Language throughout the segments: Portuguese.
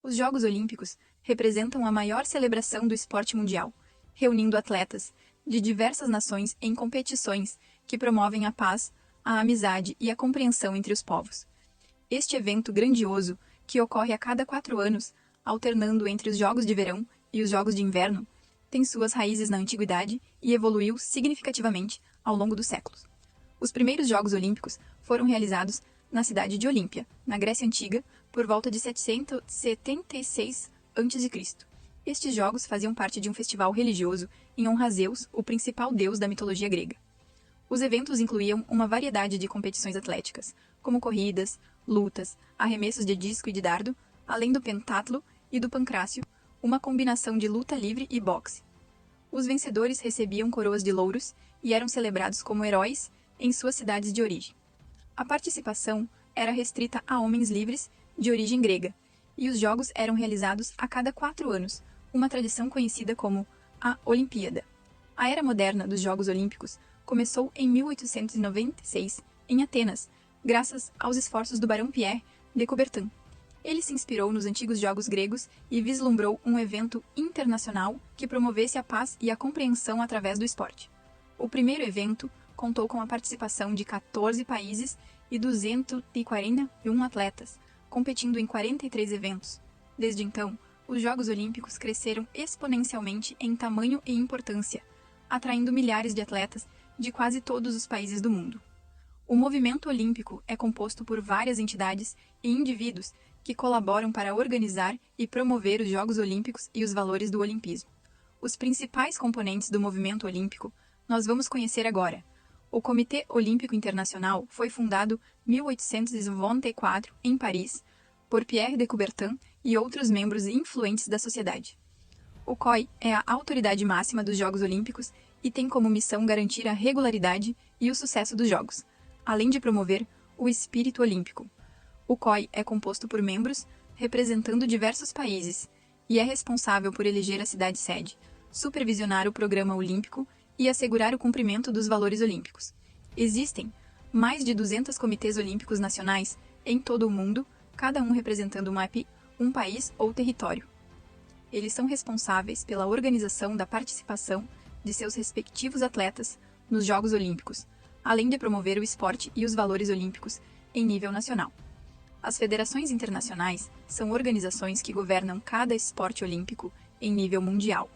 Os Jogos Olímpicos representam a maior celebração do esporte mundial, reunindo atletas de diversas nações em competições que promovem a paz, a amizade e a compreensão entre os povos. Este evento grandioso, que ocorre a cada 4 anos, alternando entre os Jogos de Verão e os Jogos de Inverno, tem suas raízes na antiguidade e evoluiu significativamente ao longo dos séculos. Os primeiros Jogos Olímpicos foram realizados na cidade de Olímpia, na Grécia Antiga, por volta de 776 a.C. Estes jogos faziam parte de um festival religioso em honra a Zeus, o principal deus da mitologia grega. Os eventos incluíam uma variedade de competições atléticas, como corridas, lutas, arremessos de disco e de dardo, além do pentatlo e do pancrácio, uma combinação de luta livre e boxe. Os vencedores recebiam coroas de louros e eram celebrados como heróis em suas cidades de origem. A participação era restrita a homens livres de origem grega, e os jogos eram realizados a cada 4 anos, uma tradição conhecida como a Olimpíada. A era moderna dos Jogos Olímpicos começou em 1896, em Atenas, graças aos esforços do barão Pierre de Coubertin. Ele se inspirou nos antigos jogos gregos e vislumbrou um evento internacional que promovesse a paz e a compreensão através do esporte. O primeiro evento contou com a participação de 14 países e 241 atletas, competindo em 43 eventos. Desde então, os Jogos Olímpicos cresceram exponencialmente em tamanho e importância, atraindo milhares de atletas de quase todos os países do mundo. O movimento olímpico é composto por várias entidades e indivíduos que colaboram para organizar e promover os Jogos Olímpicos e os valores do olimpismo. Os principais componentes do movimento olímpico nós vamos conhecer agora. O Comitê Olímpico Internacional foi fundado em 1824 em Paris por Pierre de Coubertin e outros membros influentes da sociedade. O COI é a autoridade máxima dos Jogos Olímpicos e tem como missão garantir a regularidade e o sucesso dos Jogos, além de promover o espírito olímpico. O COI é composto por membros representando diversos países e é responsável por eleger a cidade-sede, supervisionar o programa olímpico e assegurar o cumprimento dos valores olímpicos. Existem mais de 200 comitês olímpicos nacionais em todo o mundo, cada um representando um país ou território. Eles são responsáveis pela organização da participação de seus respectivos atletas nos Jogos Olímpicos, além de promover o esporte e os valores olímpicos em nível nacional. As federações internacionais são organizações que governam cada esporte olímpico em nível mundial.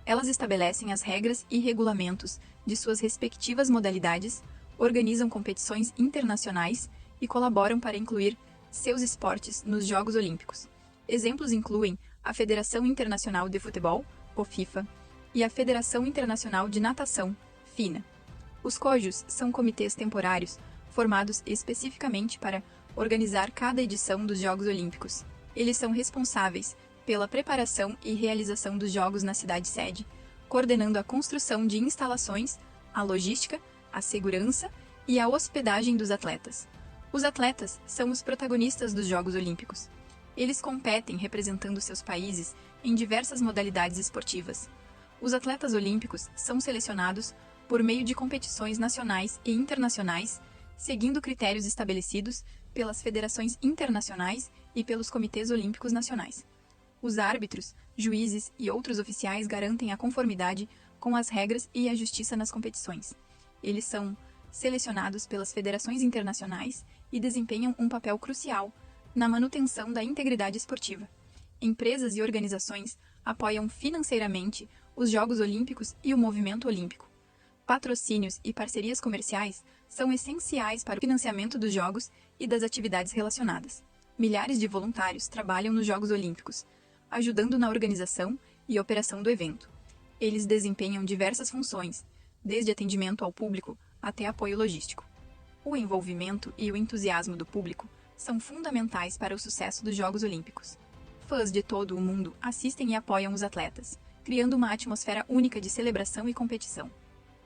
Elas estabelecem as regras e regulamentos de suas respectivas modalidades, organizam competições internacionais e colaboram para incluir seus esportes nos Jogos Olímpicos. Exemplos incluem a Federação Internacional de Futebol, ou FIFA, e a Federação Internacional de Natação, FINA. Os COJOS são comitês temporários, formados especificamente para organizar cada edição dos Jogos Olímpicos. Eles são responsáveis pela preparação e realização dos Jogos na cidade-sede, coordenando a construção de instalações, a logística, a segurança e a hospedagem dos atletas. Os atletas são os protagonistas dos Jogos Olímpicos. Eles competem representando seus países em diversas modalidades esportivas. Os atletas olímpicos são selecionados por meio de competições nacionais e internacionais, seguindo critérios estabelecidos pelas federações internacionais e pelos comitês olímpicos nacionais. Os árbitros, juízes e outros oficiais garantem a conformidade com as regras e a justiça nas competições. Eles são selecionados pelas federações internacionais e desempenham um papel crucial na manutenção da integridade esportiva. Empresas e organizações apoiam financeiramente os Jogos Olímpicos e o movimento olímpico. Patrocínios e parcerias comerciais são essenciais para o financiamento dos Jogos e das atividades relacionadas. Milhares de voluntários trabalham nos Jogos Olímpicos, ajudando na organização e operação do evento. Eles desempenham diversas funções, desde atendimento ao público até apoio logístico. O envolvimento e o entusiasmo do público são fundamentais para o sucesso dos Jogos Olímpicos. Fãs de todo o mundo assistem e apoiam os atletas, criando uma atmosfera única de celebração e competição.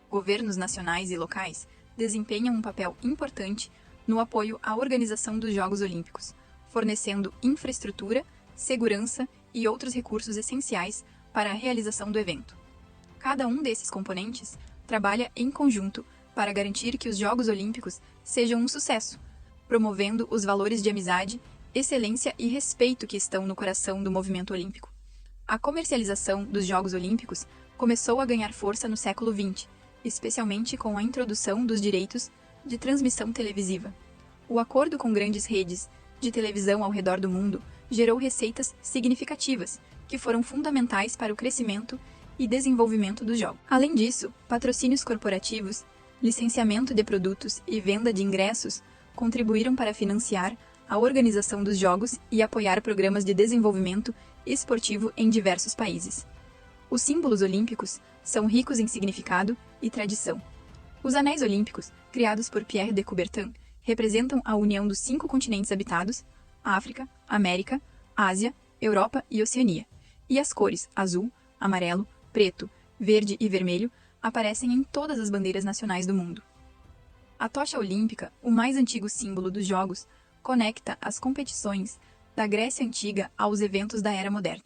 Governos nacionais e locais desempenham um papel importante no apoio à organização dos Jogos Olímpicos, fornecendo infraestrutura, segurança e outros recursos essenciais para a realização do evento. Cada um desses componentes trabalha em conjunto para garantir que os Jogos Olímpicos sejam um sucesso, promovendo os valores de amizade excelência e respeito que estão no coração do movimento olímpico. A comercialização dos Jogos Olímpicos começou a ganhar força no século XX, especialmente com a introdução dos direitos de transmissão televisiva. O acordo com grandes redes de televisão ao redor do mundo gerou receitas significativas, que foram fundamentais para o crescimento e desenvolvimento dos jogos. Além disso, patrocínios corporativos, licenciamento de produtos e venda de ingressos contribuíram para financiar a organização dos jogos e apoiar programas de desenvolvimento esportivo em diversos países. Os símbolos olímpicos são ricos em significado e tradição. Os anéis olímpicos, criados por Pierre de Coubertin, representam a união dos 5 continentes habitados: África, América, Ásia, Europa e Oceania. E as cores azul, amarelo, preto, verde e vermelho aparecem em todas as bandeiras nacionais do mundo. A tocha olímpica, o mais antigo símbolo dos Jogos, conecta as competições da Grécia Antiga aos eventos da Era Moderna.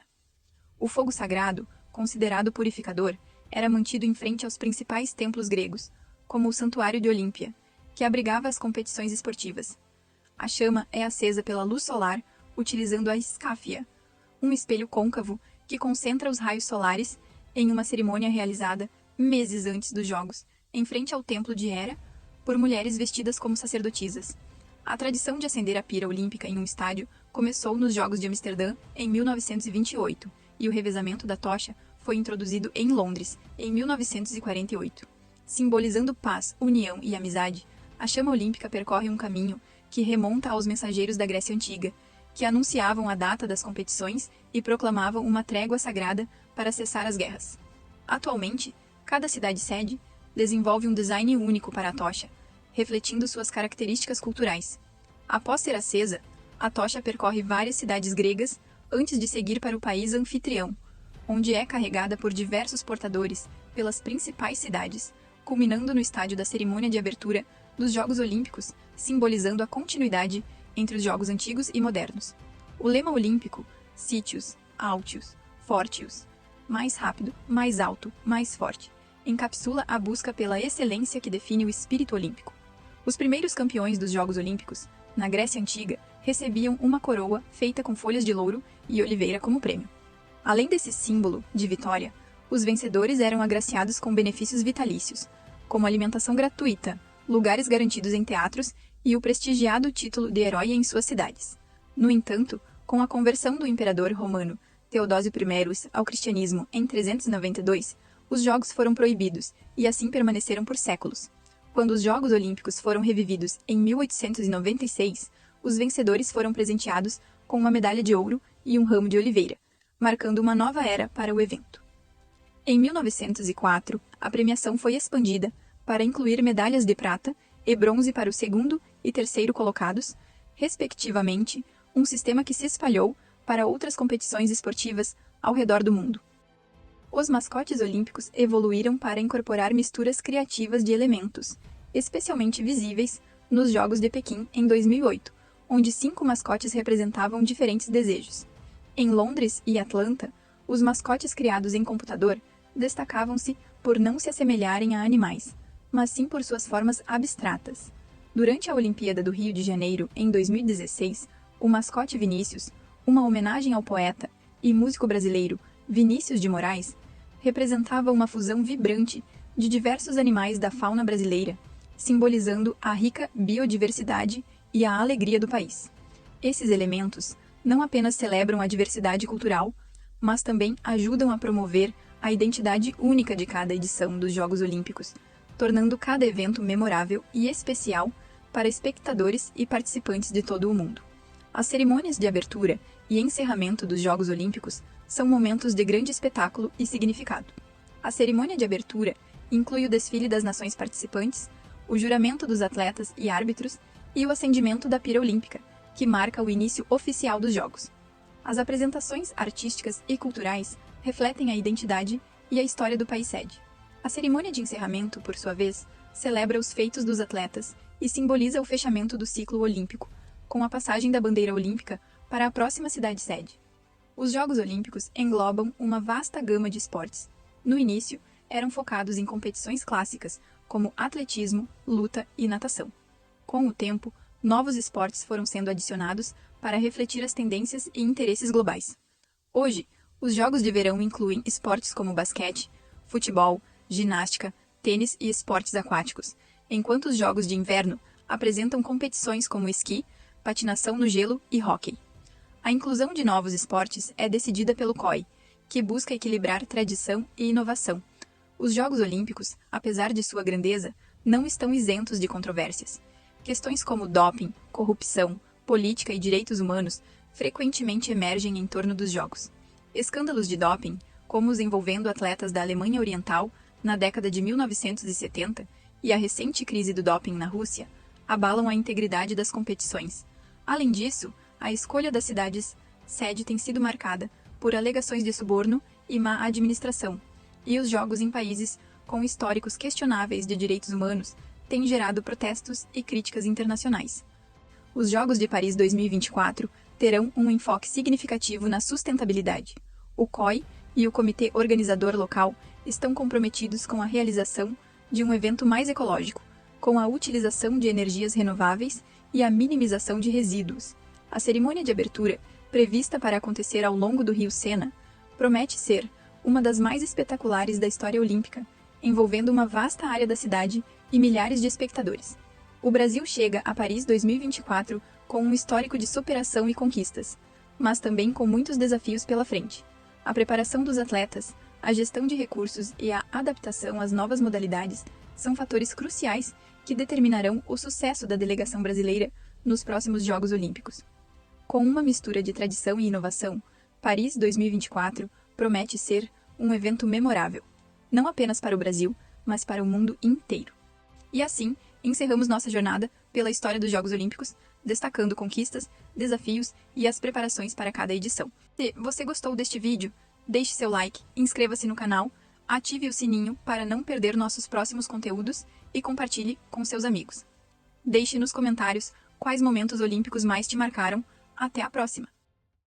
O fogo sagrado, considerado purificador, era mantido em frente aos principais templos gregos, como o Santuário de Olímpia, que abrigava as competições esportivas. A chama é acesa pela luz solar, utilizando a escáfia, um espelho côncavo que concentra os raios solares em uma cerimônia realizada meses antes dos Jogos, em frente ao templo de Hera, por mulheres vestidas como sacerdotisas. A tradição de acender a pira olímpica em um estádio começou nos Jogos de Amsterdã em 1928, e o revezamento da tocha foi introduzido em Londres em 1948. Simbolizando paz, união e amizade, a chama olímpica percorre um caminho que remonta aos mensageiros da Grécia Antiga, que anunciavam a data das competições e proclamavam uma trégua sagrada para cessar as guerras. Atualmente, cada cidade-sede desenvolve um design único para a tocha, refletindo suas características culturais. Após ser acesa, a tocha percorre várias cidades gregas antes de seguir para o país anfitrião, onde é carregada por diversos portadores pelas principais cidades, culminando no estádio da cerimônia de abertura dos Jogos Olímpicos, simbolizando a continuidade entre os Jogos antigos e modernos. O lema olímpico, Sitius, Altius, Fortius, mais rápido, mais alto, mais forte, encapsula a busca pela excelência que define o espírito olímpico. Os primeiros campeões dos Jogos Olímpicos, na Grécia Antiga, recebiam uma coroa feita com folhas de louro e oliveira como prêmio. Além desse símbolo de vitória, os vencedores eram agraciados com benefícios vitalícios, como alimentação gratuita, lugares garantidos em teatros e o prestigiado título de herói em suas cidades. No entanto, com a conversão do imperador romano Teodósio I ao cristianismo em 392, os jogos foram proibidos e assim permaneceram por séculos. Quando os Jogos Olímpicos foram revividos em 1896, os vencedores foram presenteados com uma medalha de ouro e um ramo de oliveira, marcando uma nova era para o evento. Em 1904, a premiação foi expandida para incluir medalhas de prata e bronze para o segundo e terceiro colocados, respectivamente, um sistema que se espalhou para outras competições esportivas ao redor do mundo. Os mascotes olímpicos evoluíram para incorporar misturas criativas de elementos, especialmente visíveis nos Jogos de Pequim em 2008, onde 5 mascotes representavam diferentes desejos. Em Londres e Atlanta, os mascotes criados em computador destacavam-se por não se assemelharem a animais, mas sim por suas formas abstratas. Durante a Olimpíada do Rio de Janeiro, em 2016, o mascote Vinícius, uma homenagem ao poeta e músico brasileiro Vinícius de Moraes, representava uma fusão vibrante de diversos animais da fauna brasileira, simbolizando a rica biodiversidade e a alegria do país. Esses elementos não apenas celebram a diversidade cultural, mas também ajudam a promover a identidade única de cada edição dos Jogos Olímpicos, tornando cada evento memorável e especial para espectadores e participantes de todo o mundo. As cerimônias de abertura e encerramento dos Jogos Olímpicos são momentos de grande espetáculo e significado. A cerimônia de abertura inclui o desfile das nações participantes, o juramento dos atletas e árbitros e o acendimento da pira olímpica, que marca o início oficial dos Jogos. As apresentações artísticas e culturais refletem a identidade e a história do país sede. A cerimônia de encerramento, por sua vez, celebra os feitos dos atletas e simboliza o fechamento do ciclo olímpico, com a passagem da bandeira olímpica para a próxima cidade-sede. Os Jogos Olímpicos englobam uma vasta gama de esportes. No início, eram focados em competições clássicas, como atletismo, luta e natação. Com o tempo, novos esportes foram sendo adicionados para refletir as tendências e interesses globais. Hoje, os Jogos de Verão incluem esportes como basquete, futebol, ginástica, tênis e esportes aquáticos, enquanto os Jogos de Inverno apresentam competições como esqui, patinação no gelo e hóquei. A inclusão de novos esportes é decidida pelo COI, que busca equilibrar tradição e inovação. Os Jogos Olímpicos, apesar de sua grandeza, não estão isentos de controvérsias. Questões como doping, corrupção, política e direitos humanos frequentemente emergem em torno dos Jogos. Escândalos de doping, como os envolvendo atletas da Alemanha Oriental na década de 1970 e a recente crise do doping na Rússia, abalam a integridade das competições. Além disso, a escolha das cidades sede tem sido marcada por alegações de suborno e má administração, e os jogos em países com históricos questionáveis de direitos humanos têm gerado protestos e críticas internacionais. Os Jogos de Paris 2024 terão um enfoque significativo na sustentabilidade. O COI e o comitê organizador local estão comprometidos com a realização de um evento mais ecológico, com a utilização de energias renováveis e a minimização de resíduos. A cerimônia de abertura, prevista para acontecer ao longo do Rio Sena, promete ser uma das mais espetaculares da história olímpica, envolvendo uma vasta área da cidade e milhares de espectadores. O Brasil chega a Paris 2024 com um histórico de superação e conquistas, mas também com muitos desafios pela frente. A preparação dos atletas, a gestão de recursos e a adaptação às novas modalidades são fatores cruciais que determinarão o sucesso da delegação brasileira nos próximos Jogos Olímpicos. Com uma mistura de tradição e inovação, Paris 2024 promete ser um evento memorável, não apenas para o Brasil, mas para o mundo inteiro. E assim, encerramos nossa jornada pela história dos Jogos Olímpicos, destacando conquistas, desafios e as preparações para cada edição. Se você gostou deste vídeo, deixe seu like, inscreva-se no canal, ative o sininho para não perder nossos próximos conteúdos e compartilhe com seus amigos. Deixe nos comentários quais momentos olímpicos mais te marcaram. Até a próxima!